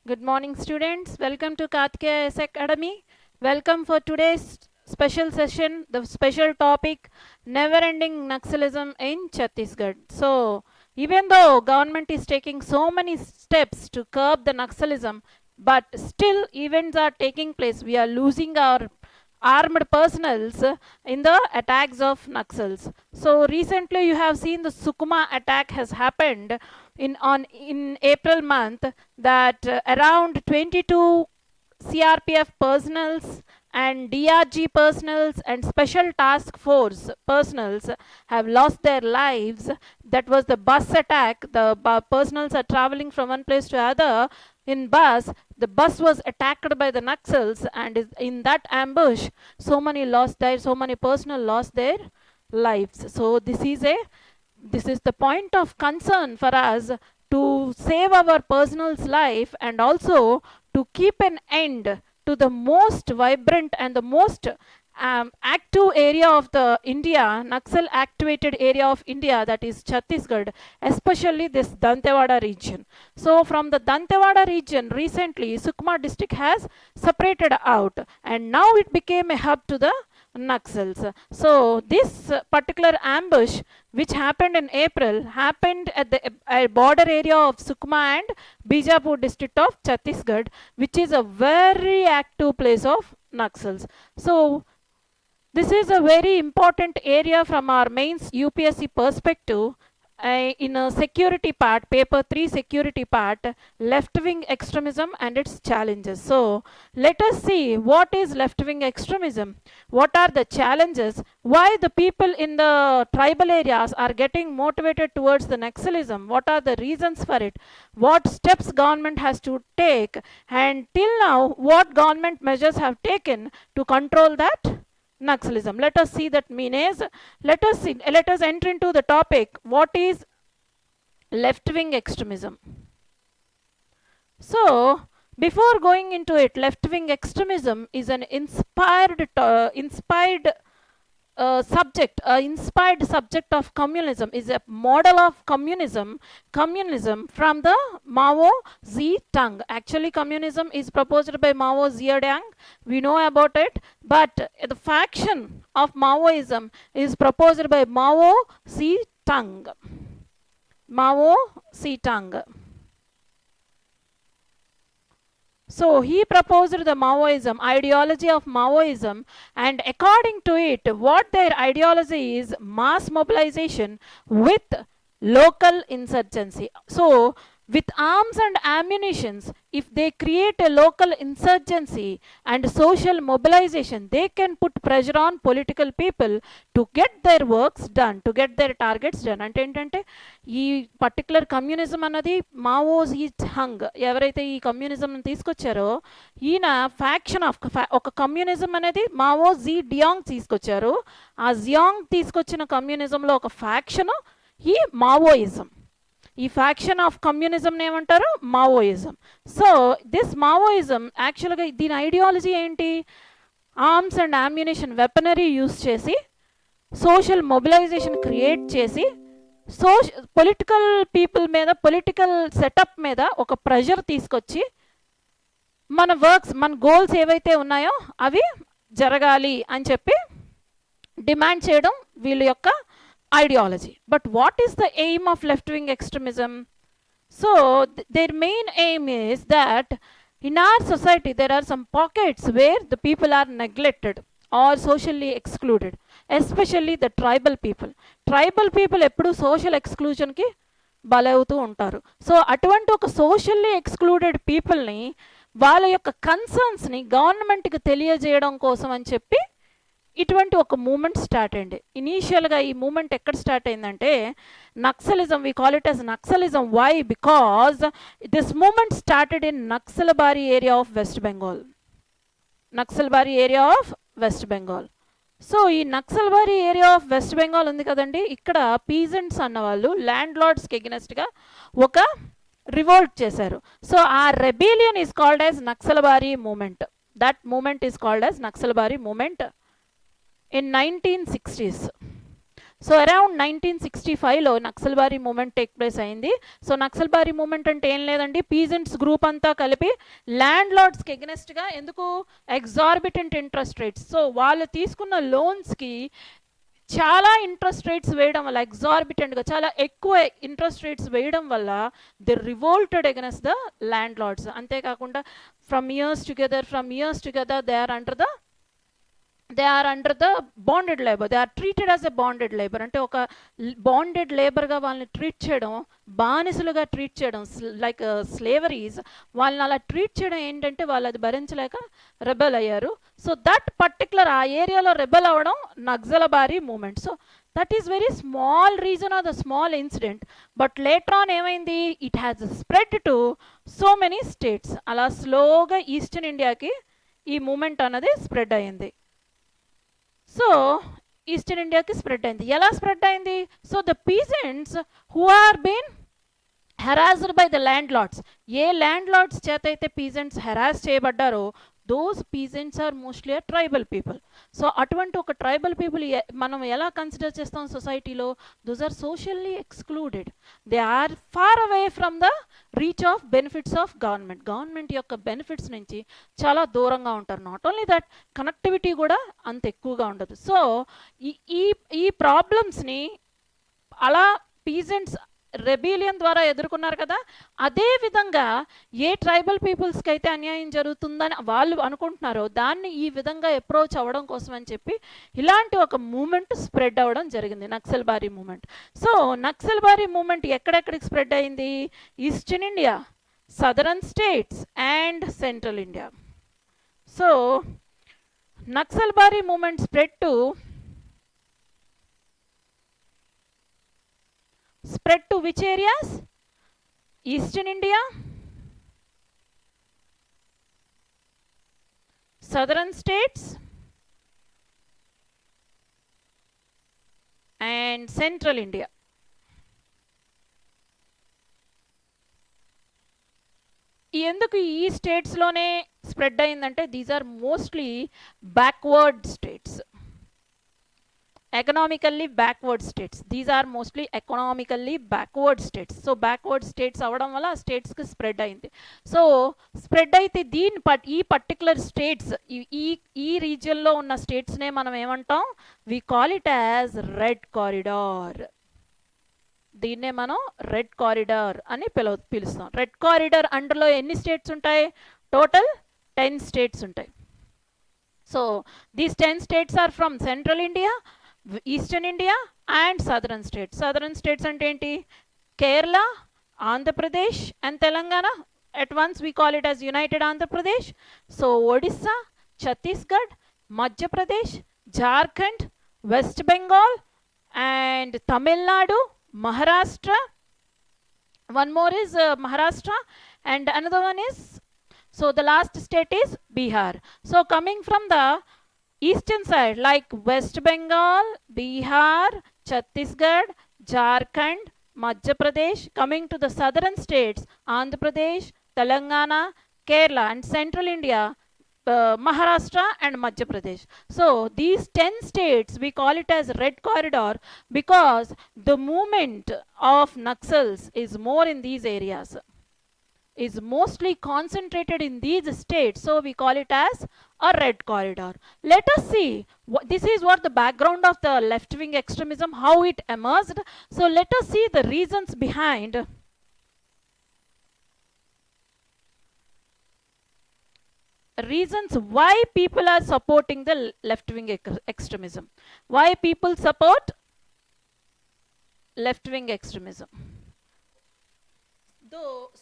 Good morning, students. Welcome to Karthikeya S Academy. Welcome for today's special session. The special topic: never-ending Naxalism in Chhattisgarh. So, even though government is taking so many steps to curb the Naxalism, but still events are taking place. We are losing our armed personals in the attacks of Naxals. So recently you have seen the Sukuma attack has happened in April month, that around 22 CRPF personals and DRG personals and special task force personals have lost their lives. That was the bus attack. The personals are traveling from one place to other in bus. The bus was attacked by the Naxals, and in that ambush so many personnel lost their lives. So this is the point of concern for us, to save our person's life and also to keep an end to the most vibrant and the most active area of the India, Naxal activated area of India, that is Chhattisgarh, especially this Dantewada region. So from the Dantewada region, recently Sukma district has separated out, and now it became a hub to the Naxals. So this particular ambush, which happened in April, happened at the border area of Sukma and Bijapur district of Chhattisgarh, which is a very active place of Naxals. So this is a very important area from our mains UPSC perspective. In a security part, paper 3 security part, left wing extremism and its challenges. So let us see what is left wing extremism, what are the challenges, why the people in the tribal areas are getting motivated towards the Naxalism, what are the reasons for it, what steps government has to take, and till now what government measures have taken to control that Naxalism. Let us see that means. Let us enter into the topic. What is left-wing extremism? So, before going into it, left-wing extremism is an inspired subject of communism, is a model of communism from the Mao Zedong. Actually, communism is proposed by Mao Zedong. We know about it, but the faction of Maoism is proposed by Mao Zedong. Mao Zedong. So he proposed the Maoism, ideology of Maoism, and according to it, what their ideology is: mass mobilization with local insurgency. So with arms and ammunitions, if they create a local insurgency and social mobilization, they can put pressure on political people to get their works done, to get their targets done. అంటే ఏంటంటే ఈ particular communism అన్నది మావోస్ ఈ hung ఎవరైతే ఈ communism తీసుకొచ్చారో, ఈయన faction of ఒక కమ్యూనిజం అనేది మావో జీ డియాంగ్ తీసుకొచ్చారు. ఆ జియాంగ్ తీసుకొచ్చిన కమ్యూనిజంలో ఒక ఫ్యాక్షన్ ఈ మావోయిజం. ఈ ఫ్యాక్షన్ ఆఫ్ కమ్యూనిజం ఏమంటారు? మావోయిజం. సో దిస్ మావోయిజం యాక్చువల్గా దీని ఐడియాలజీ ఏంటి? Arms and ammunition weaponry use చేసి సోషల్ మొబిలైజేషన్ క్రియేట్ చేసి పొలిటికల్ పీపుల్ మీద, పొలిటికల్ సెటప్ మీద ఒక ప్రెషర్ తీసుకొచ్చి మన వర్క్స్, మన గోల్స్ ఏవైతే ఉన్నాయో అవి జరగాలి అని చెప్పి డిమాండ్ చేయడం వీళ్ళ యొక్క ideology. But what is the aim of left-wing extremism? So their main aim is that in our society there are some pockets where the people are neglected or socially excluded, especially the tribal people. Tribal people ఎప్పుడు social exclusionకి బలవుతూ ఉంటారు. So అటువంటి ఒక socially excluded పీపుల్ని, వాళ్ళ యొక్క కన్సర్న్స్ని గవర్నమెంట్కి తెలియజేయడం కోసం అని చెప్పి ఇటువంటి ఒక మూమెంట్ స్టార్ట్ అయింది. ఇనీషియల్గా ఈ మూమెంట్ ఎక్కడ స్టార్ట్ అయిందంటే Naxalism, we call it as Naxalism. Why? Because this movement started in Naxalbari area of West Bengal. Naxalbari area of West Bengal. So ఈ Naxalbari area of West Bengal ఉంది కదండి, ఇక్కడ పీజెంట్స్ అన్నవాళ్ళు ల్యాండ్ లార్డ్స్కి ఎగనెస్ట్గా ఒక రివోల్ట్ చేశారు. సో ఆ rebellion is called as Naxalbari movement. That movement is called as Naxalbari movement in 1960s. So around 1965లో Naxalbari movement take place అయింది. సో నక్సల్బారీ మూమెంట్ అంటే ఏం లేదండి, పీజెంట్స్ గ్రూప్ అంతా కలిపి ల్యాండ్ లార్డ్స్కి ఎగనెస్ట్గా, ఎందుకు, ఎగ్జార్బిటెంట్ ఇంట్రెస్ట్ రేట్స్, సో వాళ్ళు తీసుకున్న లోన్స్కి చాలా ఇంట్రెస్ట్ రేట్స్ వేయడం వల్ల, ఎగ్జార్బిటెంట్గా చాలా ఎక్కువ ఇంట్రెస్ట్ రేట్స్ వేయడం వల్ల the revolted against the landlords. అంతేకాకుండా from years together they are under the bonded labour, they are treated as a bonded labour. అంటే ఒక బాండెడ్ లేబర్గా వాళ్ళని ట్రీట్ చేయడం, బానిసలుగా ట్రీట్ చేయడం, లైక్ స్లేవరీస్, వాళ్ళని అలా ట్రీట్ చేయడం ఏంటంటే వాళ్ళు అది భరించలేక రెబెల్ అయ్యారు. సో దట్ పర్టికులర్ ఆ ఏరియాలో రెబెల్ అవ్వడం Naxalbari movement. So that is very small reason or the small incident, but later on ఏమైంది, it has spread to so many states. అలా స్లోగా ఈస్టర్న్ ఇండియాకి ఈ మూమెంట్ అన్నది స్ప్రెడ్ అయింది. సో ఈస్టర్న్ ఇండియాకి స్ప్రెడ్ అయింది. ఎలా స్ప్రెడ్ అయింది? So the peasants who are been harassed by the landlords, ఏ ల్యాండ్ లార్డ్స్ చేత అయితే పీజెంట్స్ హెరాస్ చేయబడ్డారో those peasants are mostly a tribal people. So అటువంటి ఒక ట్రైబల్ పీపుల్ మనం ఎలా కన్సిడర్ చేస్తాం సొసైటీలో? Those are socially excluded, they are far away from the reach of benefits of government యొక్క బెనిఫిట్స్ నుంచి చాలా దూరంగా ఉంటారు. నాట్ ఓన్లీ దట్, కనెక్టివిటీ కూడా అంత ఎక్కువగా ఉండదు. సో ఈ ఈ ప్రాబ్లమ్స్ని అలా పీజెంట్స్ రెబీలియన్ ద్వారా ఎదుర్కొన్నారు కదా, అదే విధంగా ఏ ట్రైబల్ పీపుల్స్కి అయితే అన్యాయం జరుగుతుందని వాళ్ళు అనుకుంటున్నారో దాన్ని ఈ విధంగా అప్రోచ్ అవ్వడం కోసం అని చెప్పి ఇలాంటి ఒక మూమెంట్ స్ప్రెడ్ అవ్వడం జరిగింది, Naxalbari movement. So Naxalbari movement ఎక్కడెక్కడికి స్ప్రెడ్ అయింది? Eastern India, southern states and central India. So Naxalbari movement spread to which areas? Eastern India, southern states and central India. ఎందుకు ఈ స్టేట్స్లోనే స్ప్రెడ్ అయిందంటే these are mostly backward states, economically backward states. These are mostly economically backward states. So backward states అవడం వల్ల ఆ స్టేట్స్కి spread అయింది. So spread అయితే ఈ పర్టికులర్ స్టేట్స్, ఈ రీజియన్లో ఉన్న స్టేట్స్నే మనం ఏమంటాం? We call it as red corridor. దీన్నే మనం రెడ్ కారిడార్ అని పిలుస్తాం. రెడ్ కారిడార్ అండర్లో ఎన్ని స్టేట్స్ ఉంటాయి? టోటల్ 10 స్టేట్స్ ఉంటాయి. So these 10 states are from central India, eastern India and southern states. Southern states అంటే ఏంటి? Kerala, Andhra Pradesh and Telangana. at once we call it as United Andhra Pradesh. So Odisha, Chhattisgarh, Madhya Pradesh, Jharkhand, West Bengal and Tamil Nadu, Maharashtra. One more is Maharashtra and another one is, so the last state is Bihar. So coming from the eastern side like West Bengal, Bihar, Chhattisgarh, Jharkhand, Madhya Pradesh, coming to the southern states Andhra Pradesh, Telangana, Kerala and central India, Maharashtra and Madhya Pradesh. So these 10 states we call it as red corridor because the movement of Naxals is more in these areas, is mostly concentrated in these states. So we call it as a red corridor. Let us see, this is what the background of the left wing extremism, how it emerged. So let us see the reasons behind why people are supporting the left wing extremism, why people support left wing extremism.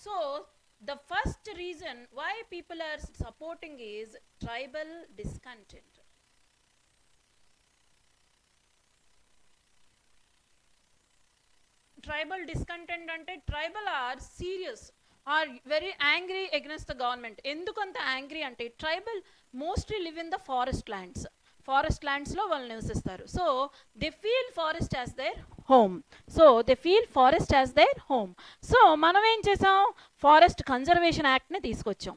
So the first reason why people are supporting is tribal discontent. Tribal discontent ante tribal are serious, are very angry against the government. Enduku anta angry ante tribal mostly live in the forest lands లో వాళ్ళు నివసిస్తారు. So they feel forest as their home. So మనం ఏం చేసాం? Forest conservation యాక్ట్ని తీసుకొచ్చాం.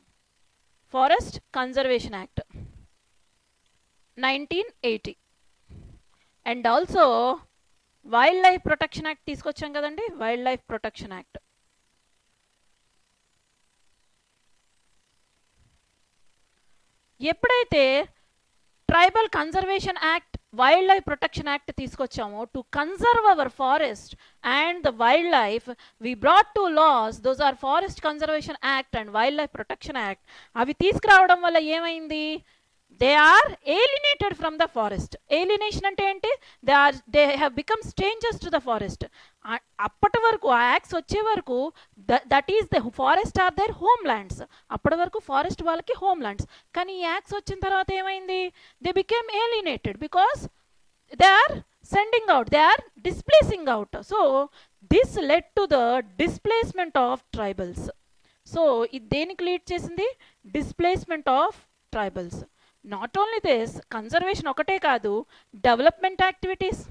Forest conservation act 1980 and also wildlife protection act తీసుకొచ్చాం కదండి, వైల్డ్ లైఫ్ ప్రొటెక్షన్ యాక్ట్. ఎప్పుడైతే tribal conservation act, wildlife protection act తీసుకొచ్చాము to conserve our forest and the wildlife, we brought two laws, those are forest conservation act and wildlife protection act. అవి తీసుకురావడం వల్ల ఏమైంది, they are alienated from the forest. Alienation అంటే ఏంటి, they have become strangers to the forest. అప్పటి వరకు ఆ acts వచ్చే వరకు that is the forest are their home lands. అప్పటి వరకు ఫారెస్ట్ వాళ్ళకి హోమ్ ల్యాండ్స్. కానీ ఈ యాక్ట్స్ వచ్చిన తర్వాత ఏమైంది, they became alienated because they are sending out, they are displacing out. So this led to the displacement of tribals. So ఇది దేనికి లీడ్ చేసింది, displacement of tribals. Not only this, conservation ఒకటే కాదు, development activities,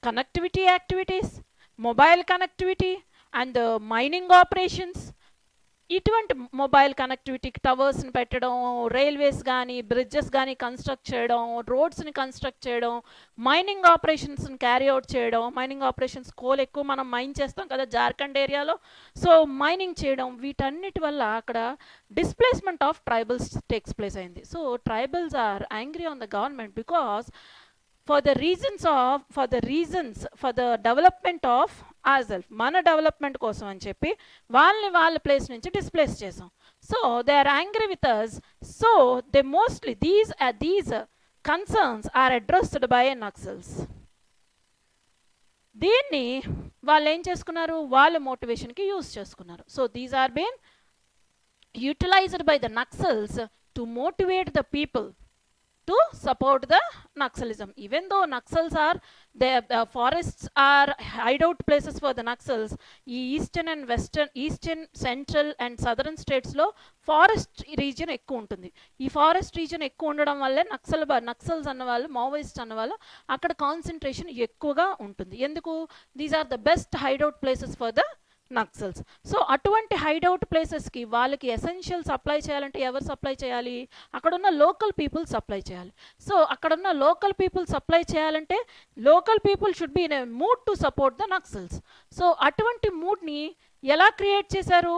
connectivity activities, mobile connectivity and mining operations, ఇటువంటి mobile కనెక్టివిటీకి టవర్స్ని పెట్టడం, railways కానీ bridges కానీ construct చేయడం, రోడ్స్ని కన్స్ట్రక్ట్ చేయడం, మైనింగ్ ఆపరేషన్స్ని క్యారీ అవుట్ చేయడం. మైనింగ్ ఆపరేషన్స్, కోల్ ఎక్కువ మనం మైన్ చేస్తాం కదా జార్ఖండ్ ఏరియాలో, సో మైనింగ్ చేయడం, వీటన్నిటి వల్ల అక్కడ displacement of tribals takes place అయింది. So tribals are angry on the government because for the development of ourselves, మన డెవలప్మెంట్ కోసం అని చెప్పి వాళ్ళని వాళ్ళ ప్లేస్ నుంచి డిస్ప్లేస్ చేసాం. So they are angry with us. So they mostly these concerns are addressed by Naxals. దీన్ని వాళ్ళు ఏం చేసుకున్నారు, వాళ్ళ మోటివేషన్కి యూజ్ చేసుకున్నారు. So these are been utilized by the Naxals to motivate the people to support the Naxalism. Even though Naxals are, the forests are hideout places for the Naxals, eastern and western, eastern, central and southern states lo forest region ఎక్కువ ఉంటుంది. ఈ forest region ఎక్కువ ఉండడం వల్లే నక్సల్స్ అన్నవాళ్ళు, Maoist అన్నవాళ్ళు అక్కడ concentration ఎక్కువగా ఉంటుంది. ఎందుకు, these are the best hideout places for the Naxals. So అటువంటి హైడౌట్ ప్లేసెస్కి వాళ్ళకి ఎసెన్షియల్ సప్లై చేయాలంటే ఎవరు సప్లై చేయాలి, అక్కడున్న లోకల్ పీపుల్ సప్లై చేయాలి. సో అక్కడున్న లోకల్ పీపుల్ సప్లై చేయాలంటే local people should be in a mood to support the Naxals. So అటువంటి మూడ్ని ఎలా క్రియేట్ చేశారు,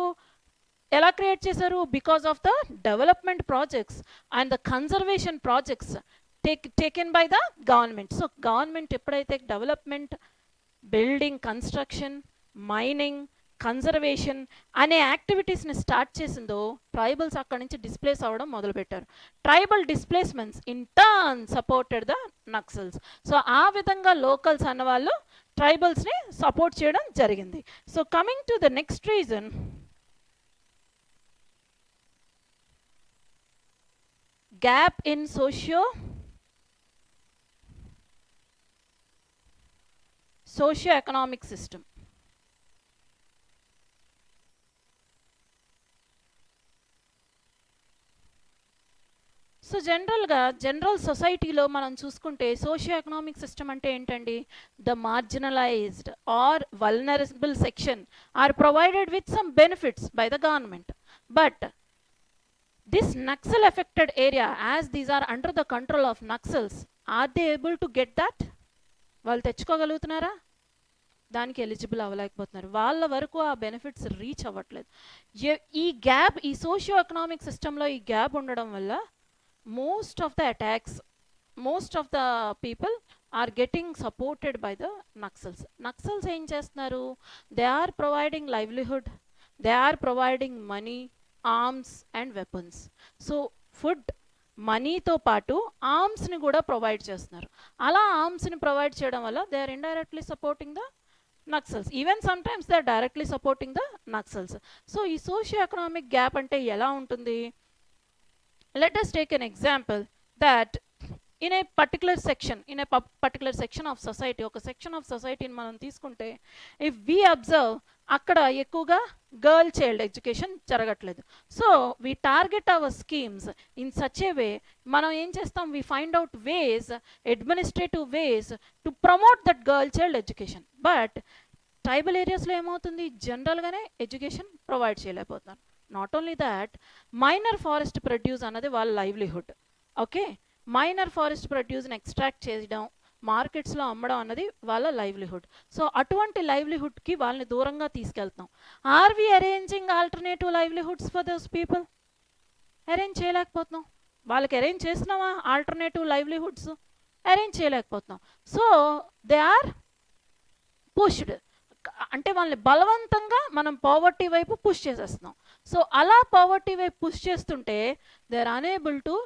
because of the development projects and the conservation projects taken by the government. So government ఎప్పుడైతే development, building construction, mining, conservation అనే యాక్టివిటీస్ని start చేసిందో tribals అక్కడి నుంచి displace అవ్వడం మొదలుపెట్టారు. Tribal displacements in turn supported the Naxals. So ఆ విధంగా లోకల్స్ అన్నవాళ్ళు ట్రైబల్స్ని సపోర్ట్ చేయడం జరిగింది. So coming to the next reason, gap in socio-economic system. So general సొసైటీలో మనం చూసుకుంటే సోషియో ఎకనామిక్ సిస్టమ్ అంటే ఏంటండి, the marginalized or vulnerable section are provided with some benefits by the government. But this Naxal affected area, as these are under the control of Naxals, or they able to get that? వాళ్ళు తెచ్చుకోగలుగుతున్నారా? దానికి eligible అవ్వలేకపోతున్నారు. వాళ్ళ వరకు ఆ benefits reach అవ్వట్లేదు. ఈ gap, ఈ socio economic సిస్టంలో ఈ గ్యాప్ ఉండడం వల్ల most of the attacks, most of the people are getting supported by the Naxals. Naxals ఏం చేస్తున్నారు, they are providing livelihood, they are providing money, arms and weapons. So food, మనీతో పాటు ఆర్మ్స్ని కూడా provide చేస్తున్నారు. అలా ఆర్మ్స్ని ప్రొవైడ్ చేయడం వల్ల they are indirectly supporting the Naxals. Even sometimes they are directly supporting the Naxals. So ఈ సోషియో ఎకనామిక్ గ్యాప్ అంటే ఎలా ఉంటుంది? Let us take an example that in a particular section of society, ఒక సెక్షన్ ఆఫ్ సొసైటీని మనం తీసుకుంటే, ఇఫ్ వి అబ్జర్వ్ అక్కడ ఎక్కువగా గర్ల్ చైల్డ్ ఎడ్యుకేషన్ జరగట్లేదు. So we target our schemes in such a way, మనం ఏం చేస్తాం, we find out ways, administrative ways to promote that girl child education. But tribal ఏరియాస్లో ఏమవుతుంది, జనరల్గానే ఎడ్యుకేషన్ ప్రొవైడ్ చేయలేకపోతున్నారు. Not only that, minor forest produce అన్నది వాళ్ళ livelihood. Okay, minor forest ప్రొడ్యూస్ని ఎక్స్ట్రాక్ట్ చేయడం, మార్కెట్స్లో అమ్మడం అన్నది వాళ్ళ లైవ్లీహుడ్. సో అటువంటి లైవ్లీహుడ్కి వాళ్ళని దూరంగా తీసుకెళ్తాం. Are we arranging alternative livelihoods for those people? Arrange చేయలేకపోతున్నాం. వాళ్ళకి అరేంజ్ చేస్తున్నావా ఆల్టర్నేటివ్ లైవ్లీహుడ్స్? అరేంజ్ చేయలేకపోతున్నాం. సో దే ఆర్ పుష్డ్, అంటే వాళ్ళని బలవంతంగా మనం పావర్టీ వైపు పుష్ చేసేస్తున్నాం. సో అలా పావర్టీ వైపు పుష్ చేస్తుంటే they are unable to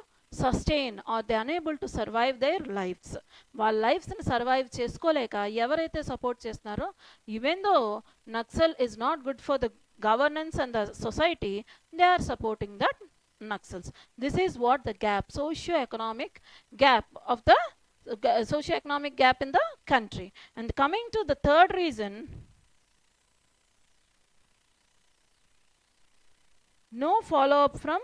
sustain or they unable to survive their lives. వాళ్ళ లైఫ్స్ని సర్వైవ్ చేసుకోలేక ఎవరైతే సపోర్ట్ చేస్తున్నారో, even though Naxal is not good for the governance and the society, they are supporting that Naxals. This is what the gap, socio-economic gap of the socio-economic gap in the country. And coming to the third reason, no follow-up from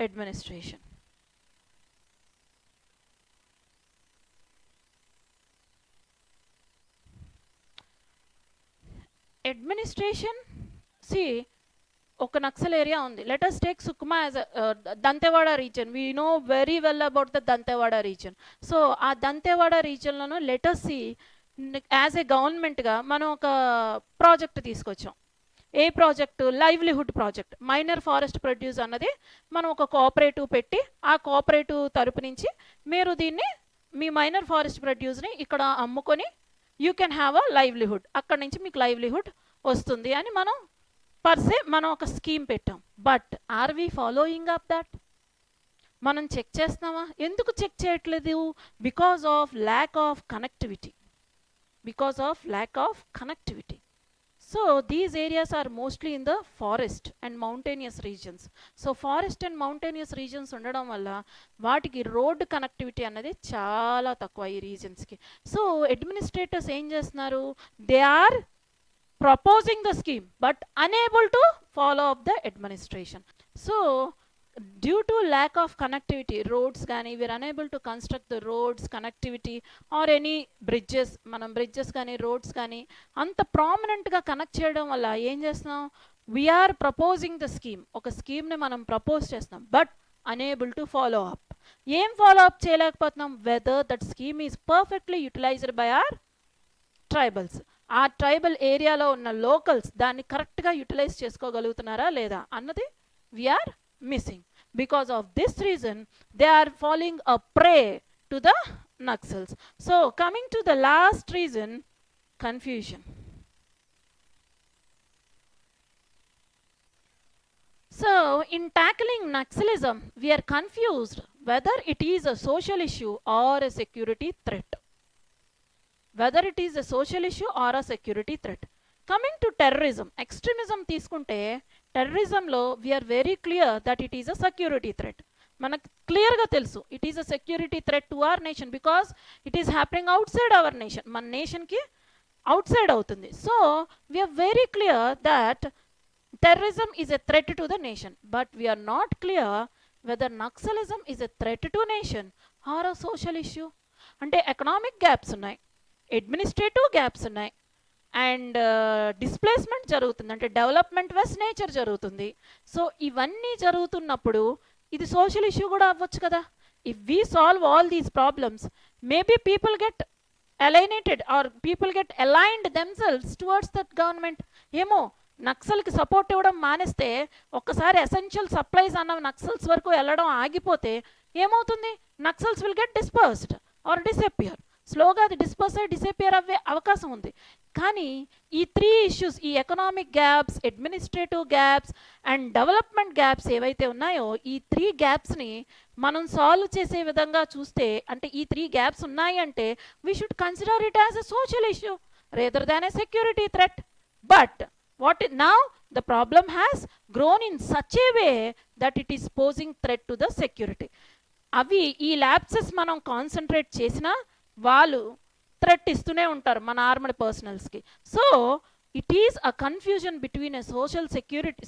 administration. Administration, see, ఒక Naxal area ఉంది. Let us take Sukma as Dantewada region. We know very well about the Dantewada region. So ఆ దంతెవాడ రీజన్లోనూ let us see as a గవర్నమెంట్గా మనం ఒక project తీసుకొచ్చాం. ఏ project? Livelihood project. Minor forest produce అన్నది మనం ఒక కోఆపరేటివ్ పెట్టి, ఆ కోఆపరేటివ్ తరపు నుంచి మీరు దీన్ని మీ మైనర్ ఫారెస్ట్ ప్రొడ్యూస్ని ఇక్కడ అమ్ముకొని you can have a livelihood, అక్కడ నుంచి మీకు లైవ్లీహుడ్ వస్తుంది అని మనం పర్సే మనం ఒక స్కీమ్ పెట్టాం. But are we following up that? మనం చెక్ చేస్తున్నామా? ఎందుకు చెక్ చేయట్లేదు? Because of lack of connectivity. Because of lack of connectivity. So these areas are mostly in the forest and mountainous regions. So forest and mountainous regions ఉండడం వల్ల వాటికి road connectivity అనేది చాలా తక్కువ ఈ రీజన్స్కి. సో అడ్మినిస్ట్రేటర్స్ ఏం చేస్తున్నారు? They are proposing the scheme but unable to follow up the administration. So due to lack of connectivity, roads gani, we are unable to construct the roads connectivity or any bridges. Manam bridges gani roads gani anta prominent ga connect cheyadam valla em chestunam, we are proposing the scheme, oka scheme ni manam propose chestunam but unable to follow up. Em follow up cheyalekapothnam whether that scheme is perfectly utilized by our tribals. ఆ tribal ఏరియాలో ఉన్న locals దాన్ని కరెక్ట్గా utilize చేసుకోగలుగుతున్నారా లేదా అన్నది we're missing. Because of this reason they are following a prey to the Naxals. So coming to the last reason, confusion. So in tackling Naxalism, we are confused whether it is a social issue or a security threat. Whether it is a social issue or a security threat. Coming to terrorism, extremism తీసుకుంటే టెర్రరిజంలో we are very clear that it is a security threat. మనకు క్లియర్గా తెలుసు it is a security threat to our nation because it is happening outside our nation. మన నేషన్కి outside అవుతుంది. So we are very clear that terrorism is a threat to the nation, but we are not clear whether Naxalism is a threat to nation or a social issue. అంటే economic gaps ఉన్నాయి, administrative gaps ఉన్నాయి, and displacement జరుగుతుంది, అంటే development versus nature జరుగుతుంది. So ఇవన్నీ జరుగుతున్నప్పుడు ఇది social issue కూడా అవ్వచ్చు కదా. If we solve all these problems, maybe people get alienated or people get aligned themselves towards that government. ఏమో నక్సల్కి సపోర్ట్ ఇవ్వడం మానేస్తే, ఒక్కసారి ఎసెన్షియల్ సప్లైస్ అన్న నక్సల్స్ వరకు వెళ్ళడం ఆగిపోతే ఏమవుతుంది? Naxals will get dispersed or disappear. స్లోగా అది డిసపియర్ అవ్వే అవకాశం ఉంది. కానీ ఈ 3 ఇష్యూస్, ఈ economic gaps, administrative gaps and development gaps ఏవైతే ఉన్నాయో, ఈ 3 గ్యాప్స్ని మనం సాల్వ్ చేసే విధంగా చూస్తే, అంటే ఈ 3 గ్యాప్స్ ఉన్నాయి అంటే we should consider it as a social issue rather than a security threat. But now the problem has grown in such a way that it is posing threat to the security. అవి ఈ lapses మనం concentrate చేసినా వాళ్ళు threat ఇస్తూనే ఉంటారు మన armed పర్సనల్స్కి. So it is a confusion between a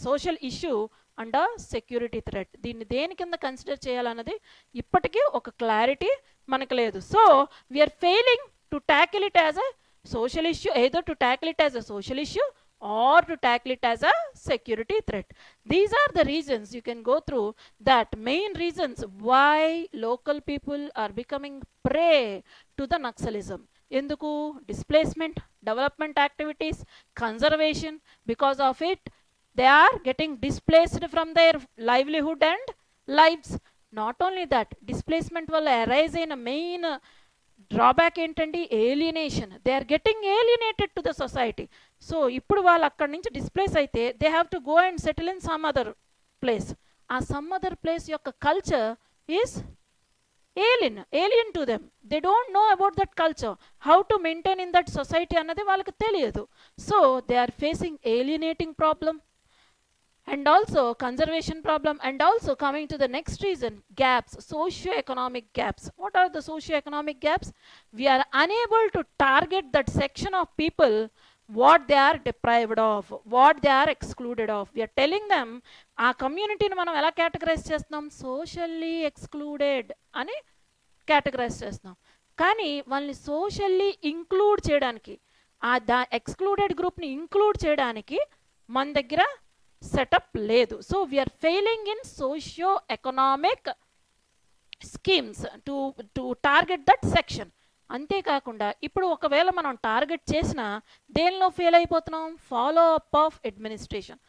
social issue and a security threat. దీన్ని దేని కింద కన్సిడర్ చేయాలన్నది ఇప్పటికీ ఒక క్లారిటీ మనకు లేదు. So we're failing to tackle it as a social issue, either to tackle it as a social issue or to tackle it as a security threat. These are the reasons you can go through, that main reasons why local people are becoming prey to the Naxalism. Enduku? Displacement, development activities, conservation. Because of it, they are getting displaced from their livelihood and lives. Not only that, displacement will arise in a main drawback ఏంటండి? Alienation. They are getting alienated to the society. So ఇప్పుడు వాళ్ళు అక్కడి నుంచి displace అయితే they have to go and settle in some other place. ఆ some other place యొక్క culture is alien to them. They don't know about that culture, how to maintain in that society అన్నది వాళ్ళకి తెలియదు. So they are facing alienating problem and also conservation problem, and also coming to the next reason, gaps, socio-economic gaps. What are the socio-economic gaps? We are unable to target that section of people what they are deprived of, what they are excluded of. We are telling them ఆ కమ్యూనిటీని మనం ఎలా categorise చేస్తున్నాం? Socially excluded అని categorise చేస్తున్నాం. కానీ వాళ్ళని socially include చేయడానికి, excluded గ్రూప్ని ఇంక్లూడ్ చేయడానికి మన దగ్గర సెటప్ లేదు. So we're failing in socio economic schemes to target that section. అంతేకాకుండా ఇప్పుడు ఒకవేళ మనం టార్గెట్ చేసినా దేనిలో ఫెయిల్ అయిపోతున్నాం? Follow up of administration.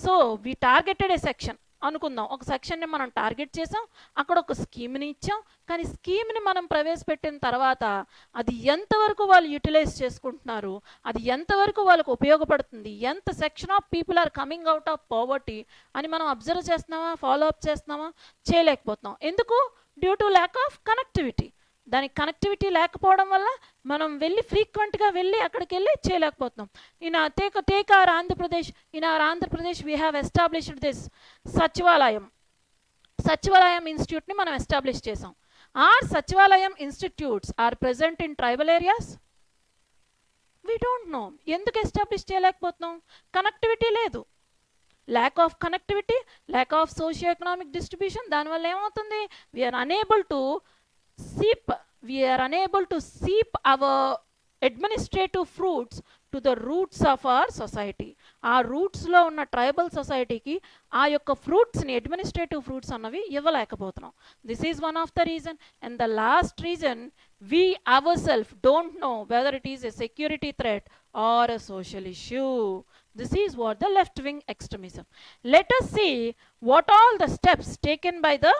So we targeted a section అనుకుందాం, ఒక సెక్షన్ని మనం టార్గెట్ చేసాం, అక్కడ ఒక స్కీమ్ని ఇచ్చాం, కానీ స్కీమ్ని మనం ప్రవేశపెట్టిన తర్వాత అది ఎంతవరకు వాళ్ళు యూటిలైజ్ చేసుకుంటున్నారు, అది ఎంతవరకు వాళ్ళకు ఉపయోగపడుతుంది, ఎంత section of people are coming out of poverty అని మనం అబ్జర్వ్ చేస్తున్నామా, ఫాలో అప్ చేస్తున్నామా? చేయలేకపోతున్నాం. ఎందుకు? Due to lack of connectivity. దానికి కనెక్టివిటీ లేకపోవడం వల్ల మనం వెళ్ళి ఫ్రీక్వెంట్గా వెళ్ళి అక్కడికి వెళ్ళి చేయలేకపోతున్నాం. Take our Andhra Pradesh. In our Andhra Pradesh we have established this sachivalayam ఇన్స్టిట్యూట్ని మనం ఎస్టాబ్లిష్ చేసాం. Are sachivalayam institutes are present in tribal areas? We don't know. ఎందుకు ఎస్టాబ్లిష్ చేయలేకపోతున్నాం? కనెక్టివిటీ లేదు. Lack of connectivity, lack of socio economic distribution. దానివల్ల ఏమవుతుంది? We're unable to seep our administrative fruits to the roots of our society. ఆ రూట్స్లో ఉన్న tribal సొసైటీకి ఆ యొక్క ఫ్రూట్స్ని, అడ్మినిస్ట్రేటివ్ ఫ్రూట్స్ అన్నవి ఇవ్వలేకపోతున్నాం. This is one of the reason. And the last reason, we ourselves don't know whether it is a security threat or a social issue. This is what the left wing extremism. Let us see what all the steps taken by the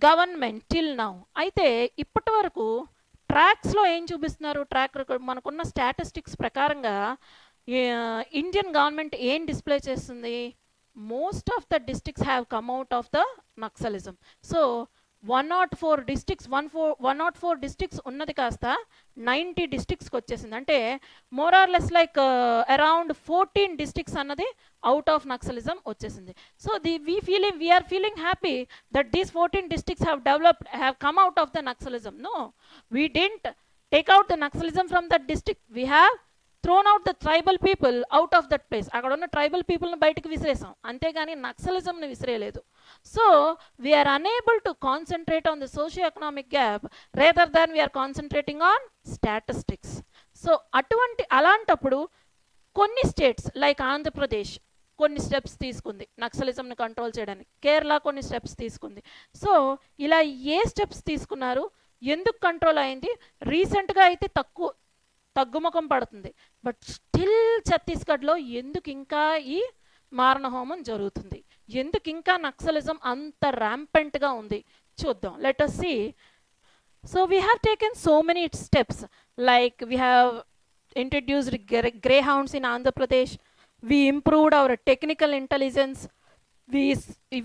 government till now. అయితే ఇప్పటి వరకు ట్రాక్స్లో ఏం చూపిస్తున్నారు? Track record మనకున్న statistics ప్రకారంగా Indian government ఏం display చేస్తుంది? Most of the districts have come out of the naxalism. So 104 districts ఉన్నది కాస్త 90 డిస్ట్రిక్ట్స్కి వచ్చేసింది. అంటే more or less like around 14 districts అన్నది అవుట్ ఆఫ్ నక్సలిజం వచ్చేసింది. So we are feeling happy that these 14 districts have come out of the Naxalism. No, we didn't take out the Naxalism from that district. We have thrown out the tribal people out of that place. అక్కడ ఉన్న tribal పీపుల్ని బయటకు విసిరేసాం, అంతేగాని నక్సలిజంని విసిరేయలేదు. So we are unable to concentrate on the socio economic gap rather than we are concentrating on statistics. So అలాంటప్పుడు కొన్ని స్టేట్స్ లైక్ ఆంధ్రప్రదేశ్ కొన్ని స్టెప్స్ తీసుకుంది నక్సలిజంని కంట్రోల్ చేయడానికి, కేరళ కొన్ని స్టెప్స్ తీసుకుంది. సో ఇలా ఏ స్టెప్స్ తీసుకున్నారు, ఎందుకు కంట్రోల్ అయింది? రీసెంట్గా అయితే తగ్గుముఖం పడుతుంది. బట్ స్టిల్ ఛత్తీస్గఢ్లో ఎందుకు ఇంకా ఈ మారణహోమం జరుగుతుంది? ఎందుకు ఇంకా నక్సలిజం అంత ర్యాంపెంట్గా ఉంది? చూద్దాం. Let us see. So we have taken so many steps, like we have introduced greyhounds in Andhra Pradesh. We improved our technical intelligence.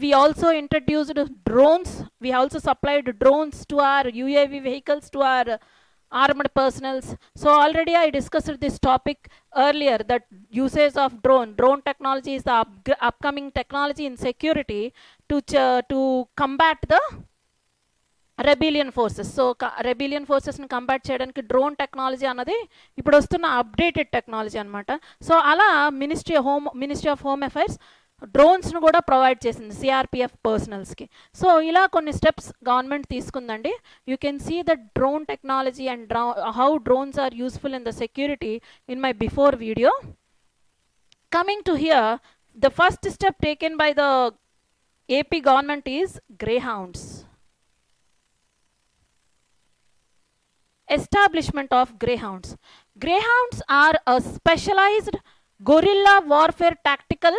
We also introduced drones. We also supplied drones to our UAV vehicles, to our armed personals. So already I discussed this topic earlier, that usage of drone technology is the upcoming technology in security to combat the rebellion forces. So rebellion ఫోర్సెస్ని combat చేయడానికి drone technology అన్నది ఇప్పుడు వస్తున్న updated technology అనమాట. So అలా ministry of home affairs డ్రోన్స్ను కూడా provide చేసింది సిఆర్పిఎఫ్ పర్సనల్స్కి. సో ఇలా కొన్ని స్టెప్స్ గవర్నమెంట్ తీసుకుందండి. You can see the drone technology and how drones are useful in the security in my before video. Coming to here, the first step taken by the AP government is greyhounds. Establishment of greyhounds. Greyhounds are a specialized guerrilla warfare tactical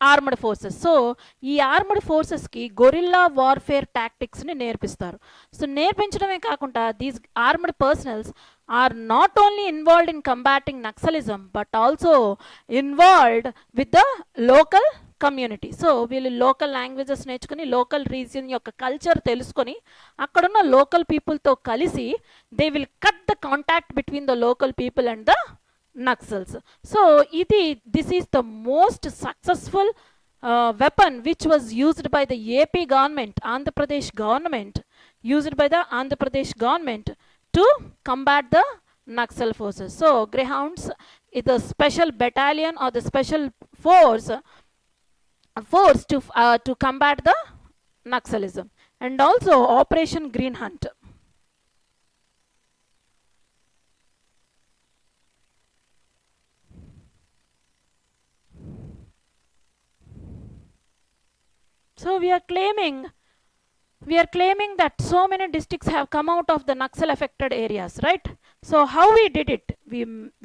armed forces. So ఈ armed ఫోర్సెస్కి guerrilla warfare టాక్టిక్స్ని నేర్పిస్తారు. So నేర్పించడమే కాకుండా these armed personnels are not only involved in combating Naxalism but also involved with the local community. So వీళ్ళు local languages నేర్చుకుని local region యొక్క culture తెలుసుకొని అక్కడున్న లోకల్ పీపుల్తో కలిసి they will cut the contact between the local people and the Naxals. So this is the most successful weapon which was used by the AP government, Andhra Pradesh government, used by the Andhra Pradesh government to combat the Naxal forces. So Greyhounds is a special battalion or the special force to combat the Naxalism. And also Operation Green Hunt. So we are claiming that so many districts have come out of the Naxal affected areas, right? So how we did it?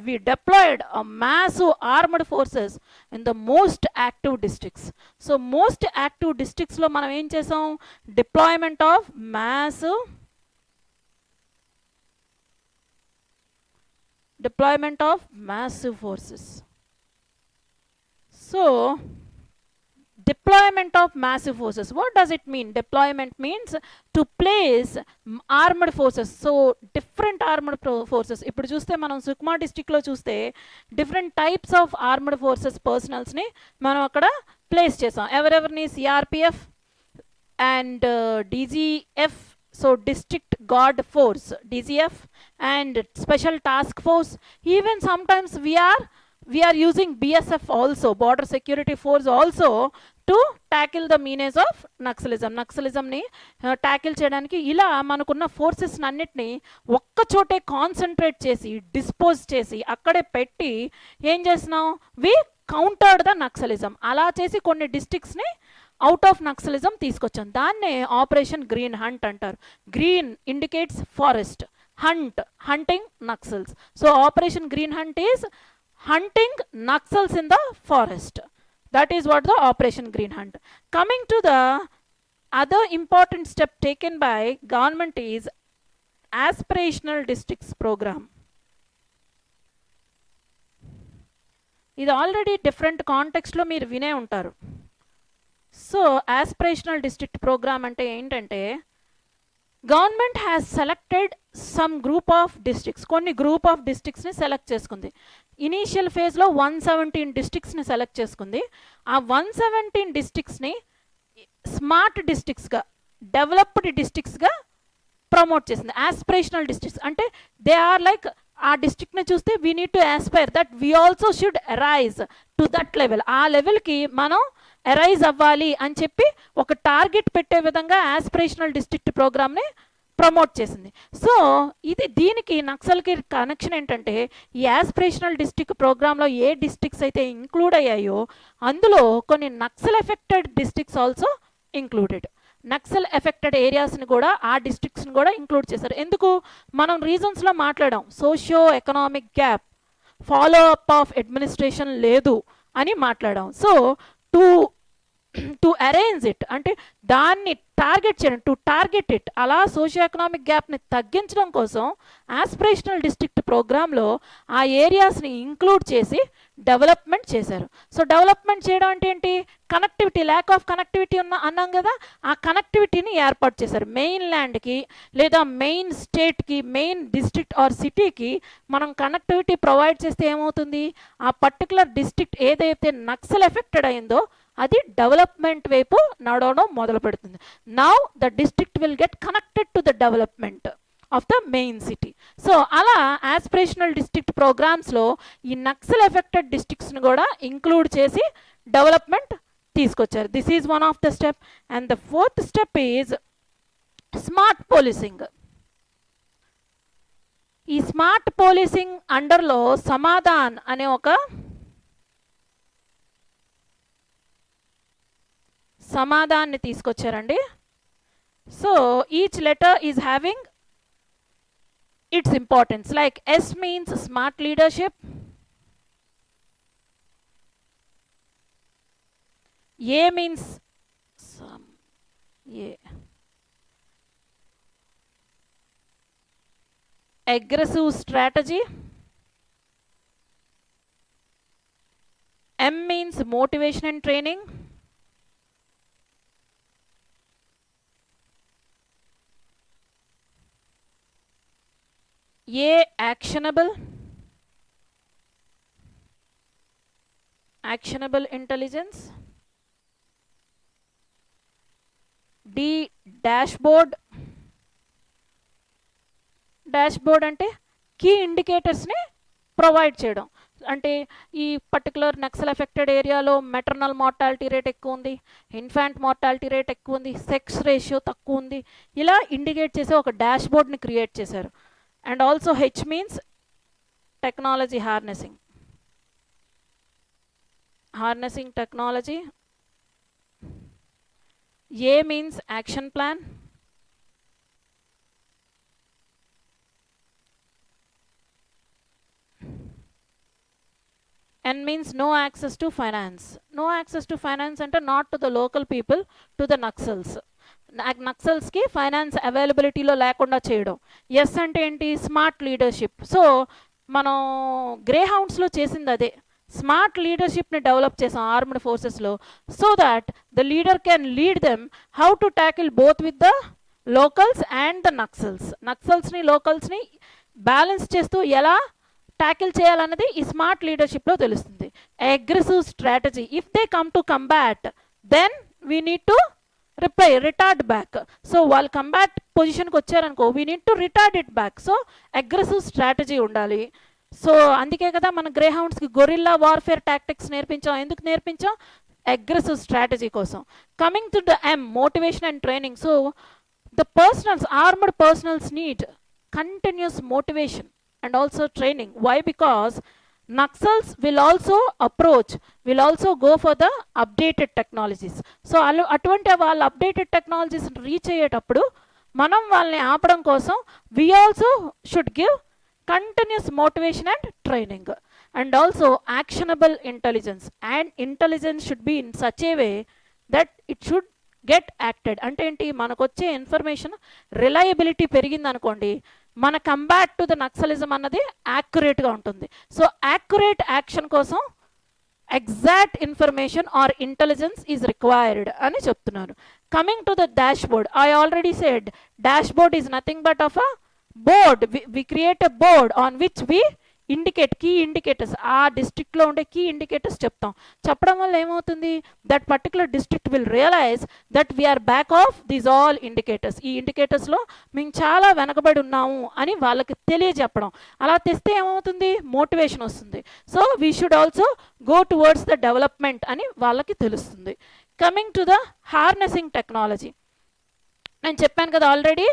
We deployed a massive armed forces in the most active districts. So most active districts lo manam em chesam, deployment of massive forces. So deployment of massive forces, what does it mean? Deployment means to place armed forces. So different armed forces, ఇప్పుడు చూస్తే మనం సుక్మా డిస్ట్రిక్ట్లో చూస్తే different types of armed forces పర్సనల్స్ని మనం అక్కడ place చేసాం. ఎవరెవరిని? CRPF and DGF, so district guard force DGF, and special task force. Even sometimes we are using BSF also, border security force also, to tackle the menace of Naxalism ని tackle చేయడానికి ఇలా మనకున్న forces అన్నిటిని ఒక్క చోటే concentrate చేసి dispose చేసి అక్కడే పెట్టి ఏం చేస్తున్నాం? వి కౌంటర్డ్ ద నక్సలిజం. అలా చేసి కొన్ని డిస్ట్రిక్ట్స్ని అవుట్ ఆఫ్ నక్సలిజం తీసుకొచ్చాం. దాన్నే ఆపరేషన్ గ్రీన్ హంట్ అంటారు. Green indicates forest, hunting Naxals. So Operation Green Hunt is hunting Naxals in the forest. That is what the Operation Green Hunt. Coming to the other important step taken by government is aspirational districts program. ఇది already different కాంటెక్స్ట్లో మీరు వినే ఉంటారు. So aspirational district programme అంటే ఏంటంటే government has selected some group of districts, కొన్ని group of డిస్ట్రిక్ట్స్ని select చేసుకుంది. Initial ఫేజ్లో 117 డిస్ట్రిక్ట్స్ని select చేసుకుంది. ఆ 117 డిస్ట్రిక్ట్స్ని స్మార్ట్ డిస్ట్రిక్ట్స్గా, డెవలప్డ్ డిస్ట్రిక్ట్స్గా ప్రమోట్ చేసింది. ఆస్పిరేషనల్ డిస్ట్రిక్ట్స్ అంటే దే ఆర్ లైక్, ఆ డిస్ట్రిక్ట్ని చూస్తే we need to Aspire that we also should arise to that level. ఆ లెవెల్కి మనం అరైజ్ అవ్వాలి అని చెప్పి ఒక టార్గెట్ పెట్టే విధంగా ఆస్పిరేషనల్ డిస్ట్రిక్ట్ ప్రోగ్రామ్ని ప్రమోట్ చేసింది. సో దీనికి నక్సల్కి కనెక్షన్ ఏంటంటే ఈ ఆస్పిరేషనల్ డిస్ట్రిక్ట్ ప్రోగ్రాంలో ఏ డిస్ట్రిక్ట్స్ అయితే ఇంక్లూడ్ అయ్యాయో అందులో కొన్ని Naxal affected districts also included. Naxal affected ఏరియాస్ని కూడా, ఆ డిస్ట్రిక్ట్స్ని కూడా ఇంక్లూడ్ చేశారు. ఎందుకు? మనం రీజన్స్లో మాట్లాడాం. Socio economic gap, follow up of administration లేదు అని మాట్లాడాం. సో టు అరేంజ్ ఇట్ అంటే దాన్ని టార్గెట్ చేయడం, టు టార్గెట్ ఇట్, అలా సోషియో ఎకనామిక్ గ్యాప్ని తగ్గించడం కోసం ఆస్పిరేషనల్ డిస్ట్రిక్ట్ ప్రోగ్రాంలో ఆ ఏరియాస్ని ఇంక్లూడ్ చేసి డెవలప్మెంట్ చేశారు. సో డెవలప్మెంట్ చేయడం అంటే ఏంటి? కనెక్టివిటీ, ల్యాక్ ఆఫ్ కనెక్టివిటీ అన్నాం కదా, ఆ కనెక్టివిటీని ఏర్పాటు చేశారు. మెయిన్ ల్యాండ్కి లేదా మెయిన్ స్టేట్కి, మెయిన్ డిస్ట్రిక్ట్ ఆర్ సిటీకి మనం కనెక్టివిటీ ప్రొవైడ్ చేస్తే ఏమవుతుంది? ఆ పర్టికులర్ డిస్ట్రిక్ట్ ఏదైతే నక్సల్ ఎఫెక్టెడ్ అయిందో అది డెవలప్మెంట్ వైపు నడవడం మొదలు పెడుతుంది. Now the district will get connected to the development of the main city. So అలా ఆస్పిరేషనల్ డిస్ట్రిక్ట్ ప్రోగ్రామ్స్లో ఈ నక్సల్ ఎఫెక్టెడ్ డిస్ట్రిక్ట్స్ని కూడా ఇంక్లూడ్ చేసి డెవలప్మెంట్ తీసుకొచ్చారు. This is one of the step. And the fourth step is smart policing. ఈ smart policing అండర్లో సమాధాన్ అనే ఒక సమాధాన్ని తీసుకొచ్చారండి. So each letter is having its importance. Like S means smart leadership, A means aggressive strategy, M means motivation and training, A actionable intelligence, D dashboard అంటే key ఇండికేటర్స్ని provide చేయడం. అంటే ఈ పర్టికులర్ నక్సల్ ఎఫెక్టెడ్ ఏరియాలో మెటర్నల్ మార్టాలిటీ రేట్ ఎక్కువ ఉంది, infant mortality rate ఎక్కువ ఉంది, sex ratio తక్కువ ఉంది, ఇలా ఇండికేట్ చేసే ఒక డాష్బోర్డ్ని క్రియేట్ చేశారు. And also H means technology harnessing technology, A means action plan, N means no access to finance. No access to finance అంటే not to the local people, to the Naxals. నక్సల్స్కి finance అవైలబిలిటీలో లేకుండా చేయడం. S అంటే ఏంటి? Smart leadership. So మనం Grey హౌండ్స్లో చేసింది అదే, స్మార్ట్ లీడర్షిప్ని డెవలప్ చేసాం ఆర్మ్డ్ ఫోర్సెస్లో. So that the leader can lead them how to tackle both with the locals and the నక్సల్స్ని లోకల్స్ని బ్యాలెన్స్ చేస్తూ ఎలా ట్యాకిల్ చేయాలన్నది ఈ స్మార్ట్ లీడర్షిప్లో తెలుస్తుంది. Aggressive strategy, if they come to combat then we need to retard back. So వాళ్ళు కంబాట్ పొజిషన్కి వచ్చారనుకో, we need to retard it back. So aggressive strategy ఉండాలి. సో అందుకే కదా మన గ్రే హౌండ్స్కి గొరిల్లా వార్ఫేర్ టాక్టిక్స్ నేర్పించాం. ఎందుకు నేర్పించాం? అగ్రెసివ్ స్ట్రాటజీ కోసం. Coming to the M, motivation and training. So the personnels, armed personnels need continuous motivation and also training. Why? Because Naxals will also go for the updated technologies. So అటువంటి వాళ్ళ updated technologies reach అయ్యేటప్పుడు మనం వాళ్ళని ఆపడం కోసం we also should give continuous motivation and training. And also actionable intelligence, and intelligence should be in such a way that it should get acted. అంటే ఏంటి? మనకు వచ్చే ఇన్ఫర్మేషన్ రిలయబిలిటీ పెరిగింది అనుకోండి, మన కంబాట్ టు ద నక్సలిజం అన్నది యాక్యురేట్గా ఉంటుంది. సో యాక్యురేట్ యాక్షన్ కోసం exact information or intelligence is required అని చెప్తున్నారు. Coming to the dashboard, I already said dashboard is nothing but of a board. We create a board on which we indicate key indicators. ఆ డిస్ట్రిక్ట్లో ఉండే key indicators చెప్తాం. చెప్పడం వల్ల ఏమవుతుంది? That particular district will realize that we're back of these all indicators. ఈ ఇండికేటర్స్లో మేము చాలా వెనకబడి ఉన్నాము అని వాళ్ళకి తెలియజెప్పడం. అలా తెస్తే ఏమవుతుంది? మోటివేషన్ వస్తుంది. So we should also go towards the development అని వాళ్ళకి తెలుస్తుంది. Coming to the harnessing technology, నేను చెప్పాను కదా already,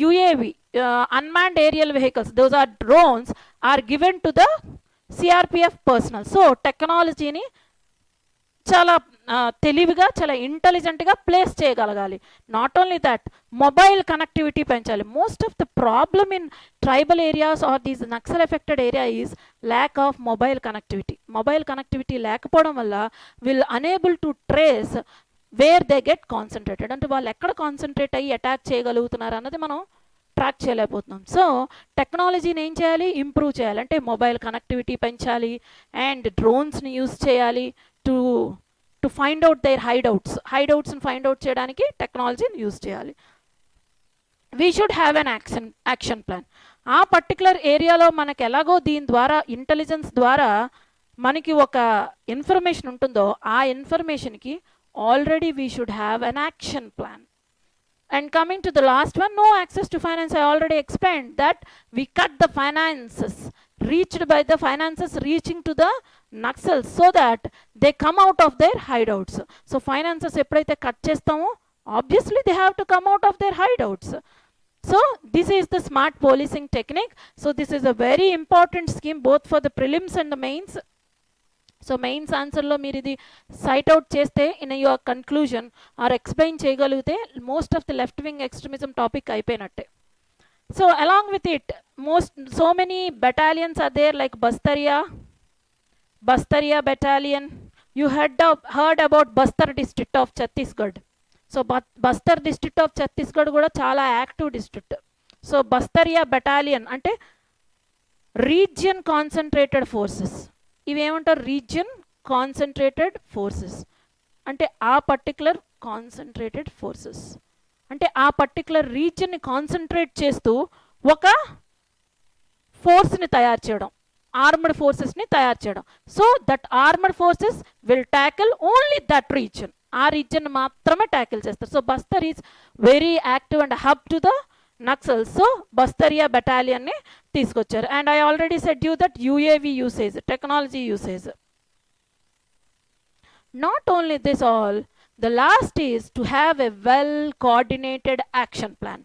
UAV, unmanned aerial vehicles, those are drones, are given to the CRPF personnel. So టెక్నాలజీని చాలా తెలివిగా, చాలా ఇంటెలిజెంట్గా ప్లేస్ చేయగలగాలి. Not only that, mobile connectivity పెంచాలి. Most of the problem in tribal areas are these Naxal affected area is lack of mobile connectivity. Mobile connectivity లేకపోవడం వల్ల will unable to trace where they get concentrated. అంటే వాళ్ళు ఎక్కడ concentrate అయ్యి attack చేయగలుగుతున్నారు అన్నది మనం ట్రాక్ చేయలేకపోతున్నాం. సో టెక్నాలజీని ఏం చేయాలి? ఇంప్రూవ్ చేయాలి. అంటే మొబైల్ కనెక్టివిటీ పెంచాలి అండ్ డ్రోన్స్ని యూజ్ చేయాలి టు ఫైండ్ అవుట్ దేర్ హైడౌట్స్ని ఫైండ్ అవుట్ చేయడానికి టెక్నాలజీని యూజ్ చేయాలి. We should have an action plan. ఆ పర్టికులర్ ఏరియాలో మనకు ఎలాగో దీని ద్వారా ఇంటెలిజెన్స్ ద్వారా మనకి ఒక ఇన్ఫర్మేషన్ ఉంటుందో, ఆ ఇన్ఫర్మేషన్కి already we should have an action plan. And coming to the last one, no access to finance. I already explained that we cut the finances reached by the finances reaching to the Naxals so that they come out of their hideouts. So finances ఎప్పుడైతే cut చేస్తామో obviously they have to come out of their hideouts. So this is the smart policing technique. So this is a very important scheme both for the prelims and the mains. So mains ఆన్సర్లో మీరు ఇది cite out చేస్తే in your conclusion or explain చేయగలిగితే most of the left wing extremism topic అయిపోయినట్టే. So along with it so many battalions are there like Bastaria battalion. You heard about Bastar district of Chhattisgarh. So Bastar district of Chhattisgarh కూడా చాలా active district. So Bastaria battalion అంటే region concentrated forces. ఇవేమంటారు region concentrated forces అంటే ఆ particular concentrated forces అంటే ఆ particular రీజియన్ని concentrate చేస్తూ ఒక ఫోర్స్ని తయారు చేయడం, ఆర్మడ్ ఫోర్సెస్ని తయారు చేయడం. So that armed forces will tackle only that region, ఆ రీజియన్ మాత్రమే ట్యాకిల్ చేస్తారు. So Bastar is very active and hub to the Naxals. So Bastaria battalion ne తీసుకొచ్చారు. And I already said you that UAV usage, technology usage. Not only this all, the last is to have a well coordinated action plan.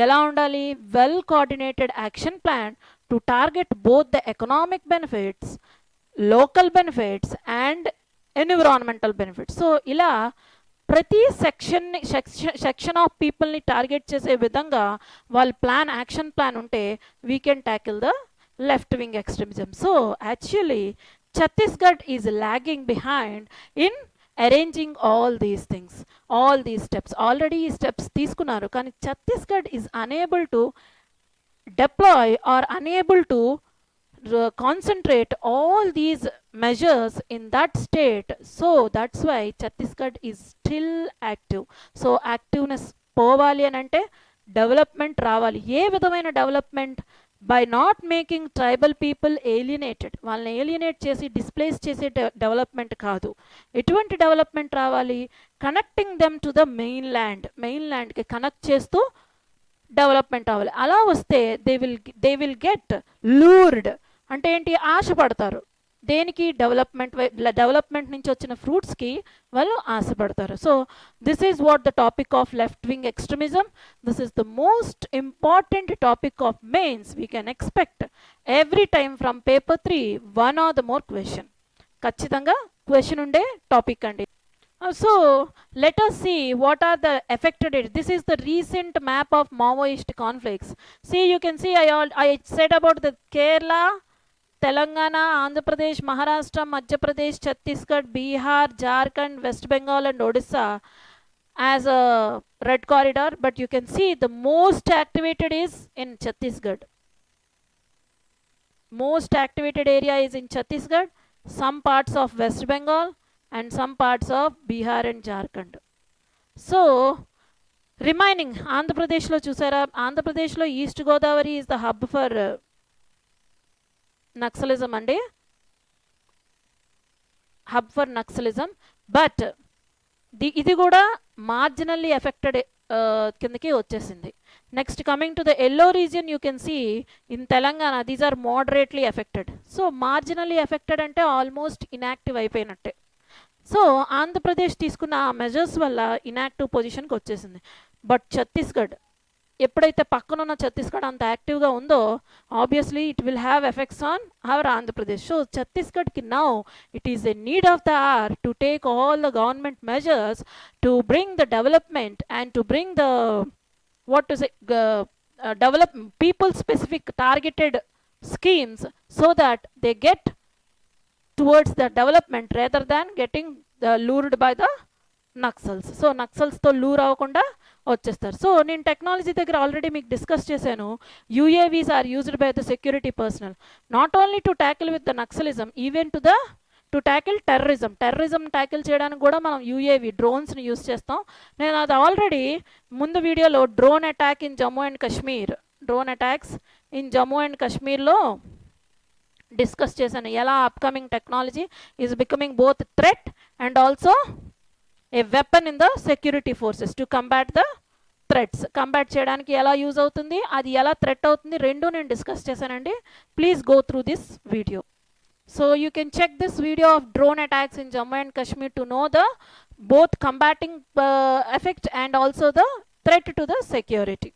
ఎలా ఉండాలి? Well coordinated action plan to target both the economic benefits, local benefits and environmental benefits. So ఇలా ప్రతి section of పీపుల్ని target చేసే విధంగా వాళ్ళ plan, action plan ఉంటే we can tackle the left wing extremism. So actually Chhattisgarh is lagging behind in arranging all these things, all these steps. Already ఈ steps తీసుకున్నారు కానీ Chhattisgarh is unable to deploy or unable to concentrate all these measures in that state. So that's why Chhattisgarh is still active. So activeness povali anante development రావాలి. ఏ విధమైన development? By not making tribal people alienated, వాళ్ళని ఏలియనేట్ చేసి displays చేసే development కాదు. ఎటువంటి development రావాలి? Connecting them to the main ల్యాండ్కి connect చేస్తూ డెవలప్మెంట్ అవ్వాలి. అలా వస్తే దే విల్ గెట్ లూర్డ్. అంటే ఏంటి? ఆశపడతారు. దేనికి? డెవలప్మెంట్ నుంచి వచ్చిన ఫ్రూట్స్కి వాళ్ళు ఆశపడతారు. So this is what the topic of left wing extremism. This is the most important topic of mains. We can expect every time from paper 3 1 or the more question. ఖచ్చితంగా question ఉండే topic అండి. So let us see what are the affected areas. This is the recent map of Maoist conflicts. See, you can see I said about the Kerala, Telangana, Andhra Pradesh, Maharashtra, Madhya Pradesh, Chhattisgarh, Bihar, Jharkhand, West Bengal and Odisha as a red corridor. But you can see the most activated is in Chhattisgarh. Most activated area is in Chhattisgarh, some parts of West Bengal and some parts of Bihar and Jharkhand. So remaining Andhra Pradesh lo chusara, Andhra Pradesh lo East Godavari is the hub for Naxalism ande, hub for Naxalism, but ఇది కూడా marginally affected కిందకి వచ్చేసింది. Next coming to the yellow region, you can see in Telangana these are moderately affected. So marginally affected అంటే almost inactive అయిపోయినట్టే. So Andhra Pradesh తీసుకున్న ఆ measures వల్ల inactive పొజిషన్కి వచ్చేసింది. బట్ ఛత్తీస్గఢ్ ఎప్పుడైతే పక్కనున్న ఛత్తీస్గఢ్ అంత యాక్టివ్గా ఉందో obviously it will have effects on hour Andhra Pradesh. So ఛత్తీస్గఢ్కి now it is a need of the hour to take all the government measures to bring the development and to bring the what to say develop people specific targeted schemes so that they get towards the development rather than getting lured by the Naxals. So Naxals తో లూర్ అవ్వకుండా వచ్చేస్తారు. So నేను technology దగ్గర already మీకు discuss చేశాను. UAVs are used by the security personnel not only to tackle with the naxalism, even to tackle terrorism tackle చేయడానికి కూడా మనం UAV డ్రోన్స్ని యూజ్ చేస్తాం. నేను అది ఆల్రెడీ ముందు వీడియోలో drone attack in Jammu and Kashmir, drone attacks in Jammu and కాశ్మీర్లో డిస్కస్ చేశాను. ఎలా upcoming technology is becoming both threat and also a weapon in the security forces to combat the threats combat చేయడానికి ఎలా యూజ్ అవుతుంది, అది ఎలా థ్రెట్ అవుతుంది, రెండు నేను డిస్కస్ చేశానండి. Please go through this video. So you can check this video of drone attacks in Jammu and Kashmir to know the both combating effect and also the threat to the security.